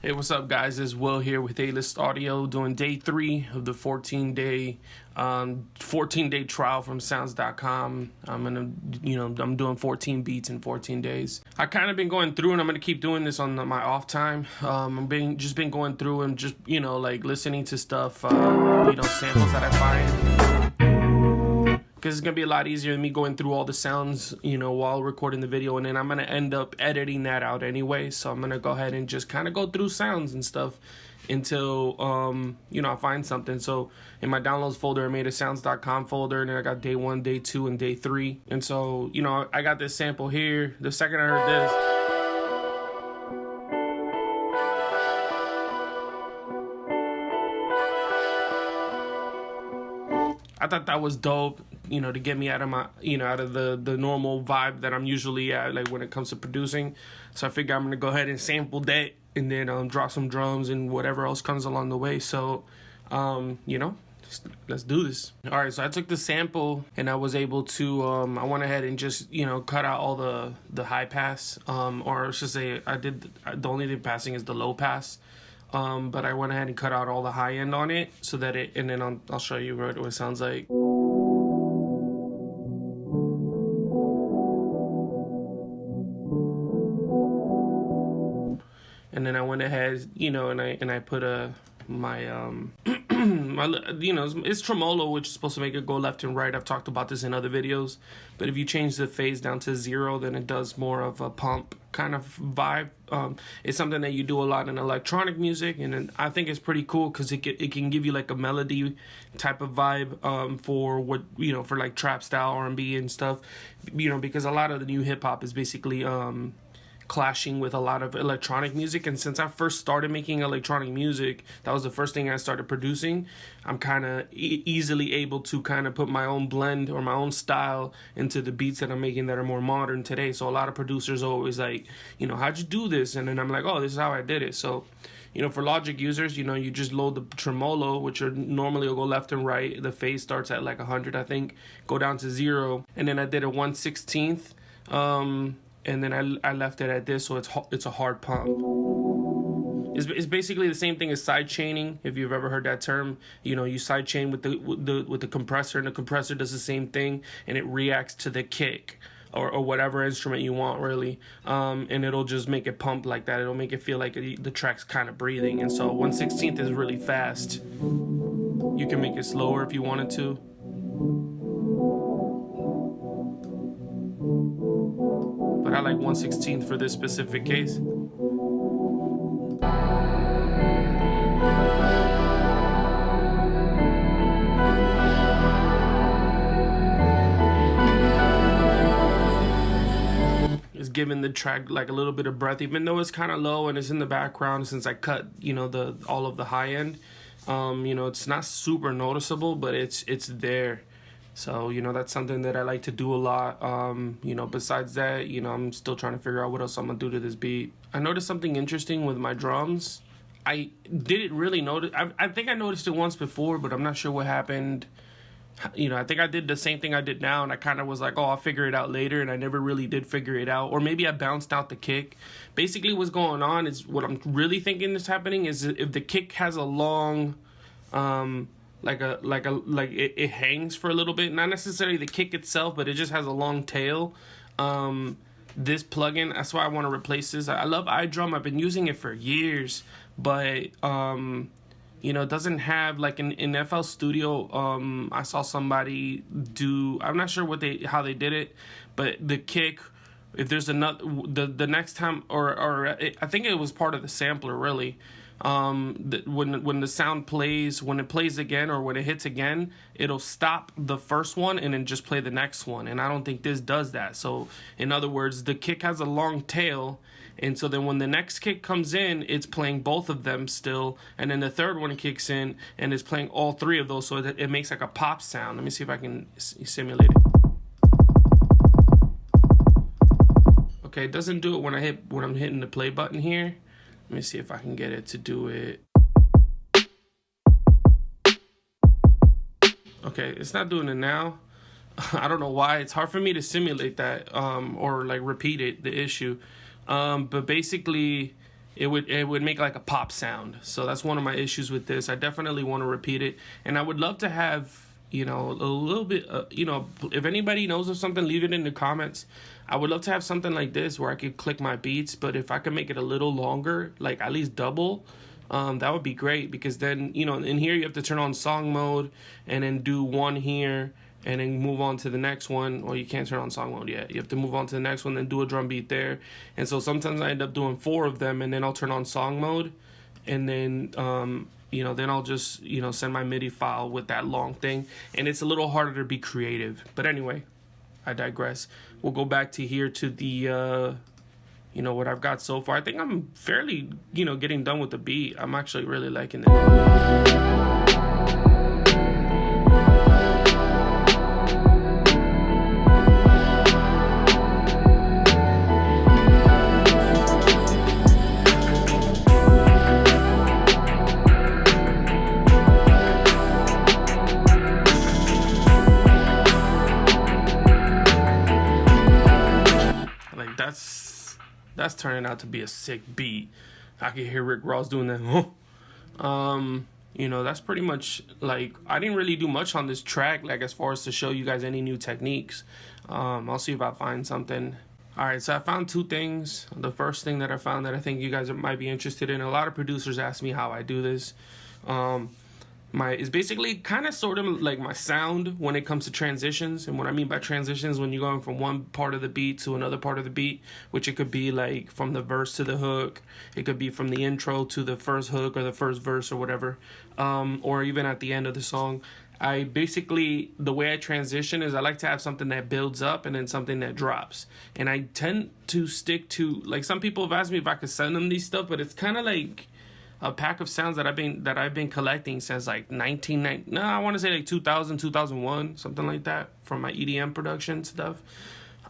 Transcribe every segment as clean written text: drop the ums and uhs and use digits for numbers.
Hey, what's up, guys? It's Will here with A-List Audio, doing day 3 of the 14-day trial from Sounds.com. I'm doing 14 beats in 14 days. I kind of been going through, and I'm gonna keep doing this on my off time. I've been going through and just like listening to stuff, samples that I find. Because it's going to be a lot easier than me going through all the sounds, while recording the video. And then I'm going to end up editing that out anyway. So I'm going to go ahead and just kind of go through sounds and stuff until, I find something. So in my downloads folder, I made a sounds.com folder. And then I got day 1, day 2, and day 3. And so, I got this sample here. The second I heard this, I thought that was dope, to get me out of my, out of the normal vibe that I'm usually at, like when it comes to producing. So I figure I'm going to go ahead and sample that and then drop some drums and whatever else comes along the way. So, let's do this. All right, so I took the sample and I was able to, I went ahead and just, cut out all the high pass, or I should say the only thing passing is the low pass. But I went ahead and cut out all the high end on it so that and then I'll show you what it sounds like. And then I went ahead, and I put my it's tremolo, which is supposed to make it go left and right. I've talked about this in other videos, but if you change the phase down to 0, then it does more of a pump kind of vibe. It's something that you do a lot in electronic music, and I think it's pretty cool because it can give you like a melody type of vibe for what for like trap style R&B and stuff, because a lot of the new hip hop is basically clashing with a lot of electronic music. And since I first started making electronic music, that was the first thing I started producing. I'm kind of easily able to kind of put my own blend or my own style into the beats that I'm making that are more modern today. So a lot of producers are always like, how'd you do this? And then I'm like, oh, this is how I did it. So for Logic users, you just load the tremolo, which normally will go left and right. The phase starts at like 100, I think, go down to 0. And then I did a 1/16th, and then I left it at this, so it's a hard pump. It's basically the same thing as side chaining, if you've ever heard that term. You side chain with the compressor, and the compressor does the same thing, and it reacts to the kick or whatever instrument you want, really, and it'll just make it pump like that. It'll make it feel like the track's kind of breathing. And so 1/16th is really fast. You can make it slower if you wanted to. But I like 1/16th for this specific case. It's giving the track like a little bit of breath, even though it's kind of low and it's in the background. Since I cut, all of the high end, it's not super noticeable, but it's there. So, that's something that I like to do a lot. Besides that, I'm still trying to figure out what else I'm going to do to this beat. I noticed something interesting with my drums. I didn't really notice. I think I noticed it once before, but I'm not sure what happened. I think I did the same thing I did now, and I kind of was like, oh, I'll figure it out later, and I never really did figure it out. Or maybe I bounced out the kick. Basically, what's going on is what I'm really thinking is happening is if the kick has a long... it hangs for a little bit, not necessarily the kick itself, but it just has a long tail. This plugin, that's why I want to replace this. I love iDrum. I've been using it for years, but it doesn't have like in FL Studio. I saw somebody do, I'm not sure how they did it, but the kick, if there's another, the next time, I think it was part of the sampler, really. When the sound plays, when it plays again or when it hits again, it'll stop the first one and then just play the next one. And I don't think this does that. So in other words, the kick has a long tail, and so then when the next kick comes in, it's playing both of them still, and then the third one kicks in and it's playing all 3 of those, so it makes like a pop sound. Let me see if I can simulate it. Okay, it doesn't do it when I'm hitting the play button here. Let me see if I can get it to do it. Okay, it's not doing it now. I don't know why. It's hard for me to simulate that or like repeat it, the issue. But basically, it would make like a pop sound. So that's one of my issues with this. I definitely want to repeat it, and I would love to have, you know, a little bit, you know, if anybody knows of something, leave it in the comments. I would love to have something like this where I could click my beats, but if I could make it a little longer, like at least double, that would be great, because then, you know, in here you have to turn on song mode and then do one here and then move on to the next one. Or you can't turn on song mode yet. You have to move on to the next one, then do a drum beat there. And so sometimes I end up doing 4 of them, and then I'll turn on song mode, and then you know, then I'll just, you know, send my MIDI file with that long thing, and it's a little harder to be creative. But anyway, I digress. We'll go back to here to the you know, what I've got so far. I think I'm fairly, you know, getting done with the beat. I'm actually really liking it. Like that's turning out to be a sick beat. I can hear Rick Ross doing that. You know, that's pretty much, like, I didn't really do much on this track, like, as far as to show you guys any new techniques. I'll see if I find something. All right, so I found 2 things. The first thing that I found that I think you guys might be interested in, a lot of producers ask me how I do this. It's basically kind of sort of like my sound when it comes to transitions. And what I mean by transitions, when you're going from one part of the beat to another part of the beat, which it could be like from the verse to the hook, it could be from the intro to the first hook or the first verse or whatever, or even at the end of the song. I basically, the way I transition is I like to have something that builds up and then something that drops. And I tend to stick to, like, some people have asked me if I could send them these stuff, but it's kind of like a pack of sounds that I've been collecting since like 1990. No, I want to say like 2000, 2001, something like that, from my EDM production stuff.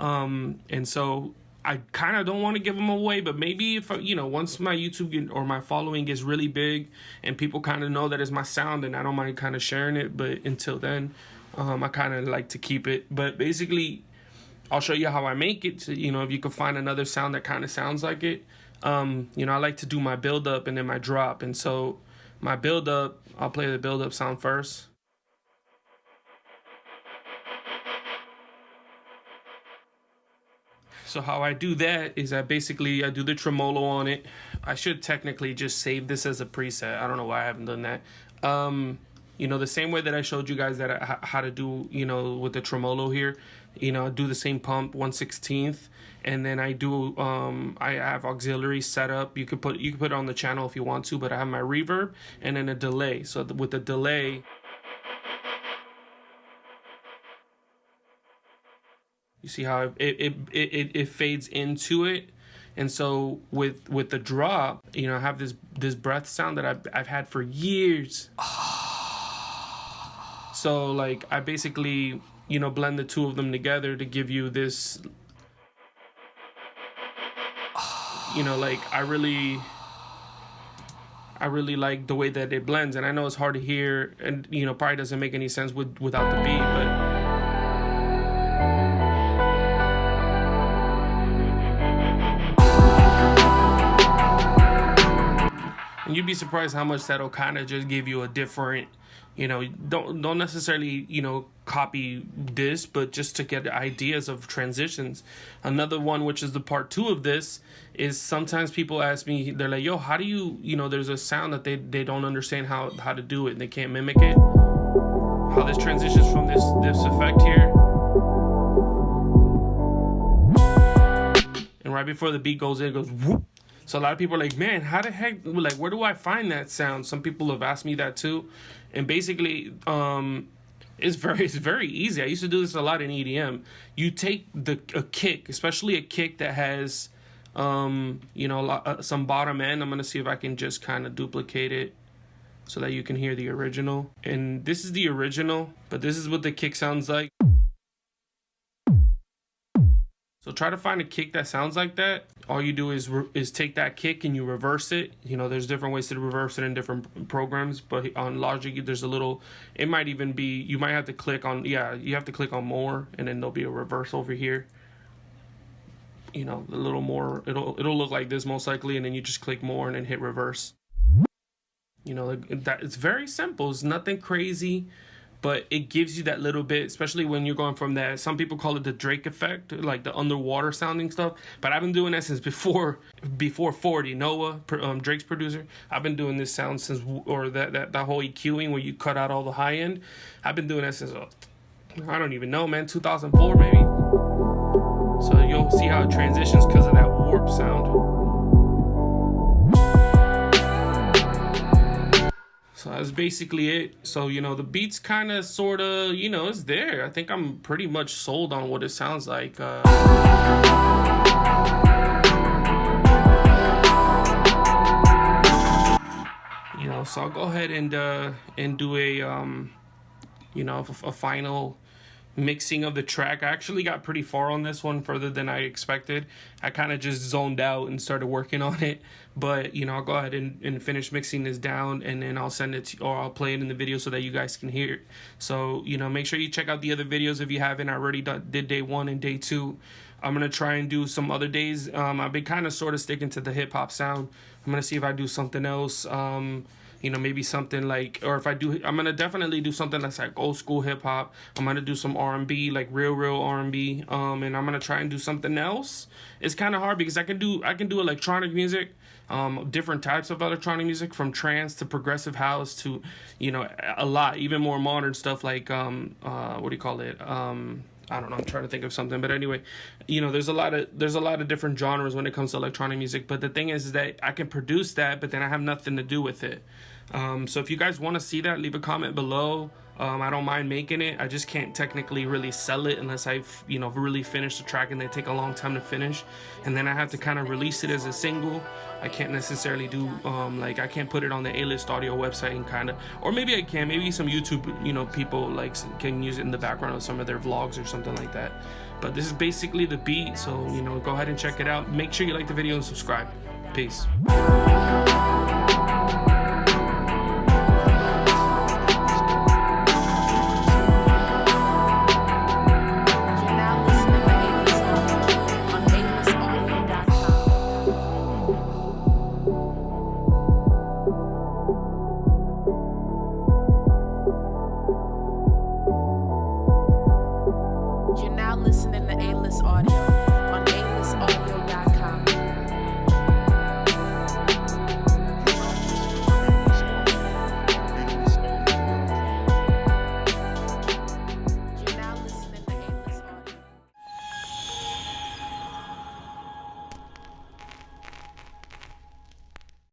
And so I kind of don't want to give them away, but maybe if, you know, once my YouTube or my following gets really big and people kind of know that it's my sound, and I don't mind kind of sharing it. But until then, I kind of like to keep it. But basically, I'll show you how I make it. So, you know, if you can find another sound that kind of sounds like it. You know, I like to do my build up and then my drop. And so my build up, I'll play the build up sound first. So how I do that is I do the tremolo on it. I should technically just save this as a preset. I don't know why I haven't done that. You know, the same way that I showed you guys that how to do, you know, with the tremolo here, you know, I do the same pump 1/16, and then I do I have auxiliary set up. You could put it on the channel if you want to, but I have my reverb and then a delay. So with the delay, you see how it fades into it. And so with the drop, you know, I have this breath sound that I've had for years. So like I basically, you know, blend the two of them together to give you this, you know, like I really like the way that it blends. And I know it's hard to hear, and you know, probably doesn't make any sense without the beat, but and you'd be surprised how much that'll kind of just give you a different, you know, don't necessarily, you know, copy this, but just to get ideas of transitions. Another one, which is the part 2 of this, is sometimes people ask me, they're like, yo, how do you know, there's a sound that they don't understand how to do it, and they can't mimic it. How this transitions from this effect here, and right before the beat goes in, it goes whoop. So a lot of people are like, man, how the heck, like, where do I find that sound? Some people have asked me that too. And basically, it's very easy. I used to do this a lot in EDM. You take a kick, especially a kick that has, you know, some bottom end. I'm going to see if I can just kind of duplicate it so that you can hear the original. And this is the original, but this is what the kick sounds like. So try to find a kick that sounds like that. All you do is take that kick and you reverse it. You know, there's different ways to reverse it in different programs, but on Logic, there's a little, it might even be, you might have to click on, yeah, you have to click on more, and then there'll be a reverse over here. you know, a little more, it'll look like this most likely, and then you just click more and then hit reverse. You know, that it's very simple. It's nothing crazy, but it gives you that little bit, especially when you're going from that. Some people call it the Drake effect, like the underwater sounding stuff. But I've been doing that since before 40. Noah, Drake's producer. I've been doing this sound since, or that whole EQing where you cut out all the high end. I've been doing that since I don't even know, man, 2004 maybe. So you'll see how it transitions because of that warp sound. So that's basically it. So, you know, the beat's kind of, sort of, you know, it's there. I think I'm pretty much sold on what it sounds like. You know, so I'll go ahead and do a, you know, a final mixing of the track. I actually got pretty far on this one, further than I expected. I kind of just zoned out and started working on it. But, you know, I'll go ahead and finish mixing this down, and then I'll send it to, or I'll play it in the video so that you guys can hear it. So, you know, make sure you check out the other videos if you haven't already. Did day 1 and day 2. I'm going to try and do some other days. I've been kind of sort of sticking to the hip-hop sound. I'm going to see if I do something else. You know, maybe something like, or if I do, I'm gonna definitely do something that's like old school hip hop. I'm gonna do some R&B, like real R&B. And I'm gonna try and do something else. It's kind of hard because I can do electronic music, different types of electronic music, from trance to progressive house to, you know, a lot, even more modern stuff like what do you call it? I don't know, I'm trying to think of something, but anyway, you know, there's a lot of different genres when it comes to electronic music. But the thing is that I can produce that, but then I have nothing to do with it. So if you guys want to see that, leave a comment below. I don't mind making it. I just can't technically really sell it unless I've, you know, really finished the track, and they take a long time to finish, and then I have to kind of release it as a single. I can't necessarily do like, I can't put it on the A-List Audio website and kind of, or maybe I can, maybe some YouTube, you know, people like can use it in the background of some of their vlogs or something like that. But this is basically the beat, so, you know, go ahead and check it out. Make sure you like the video and subscribe. Peace.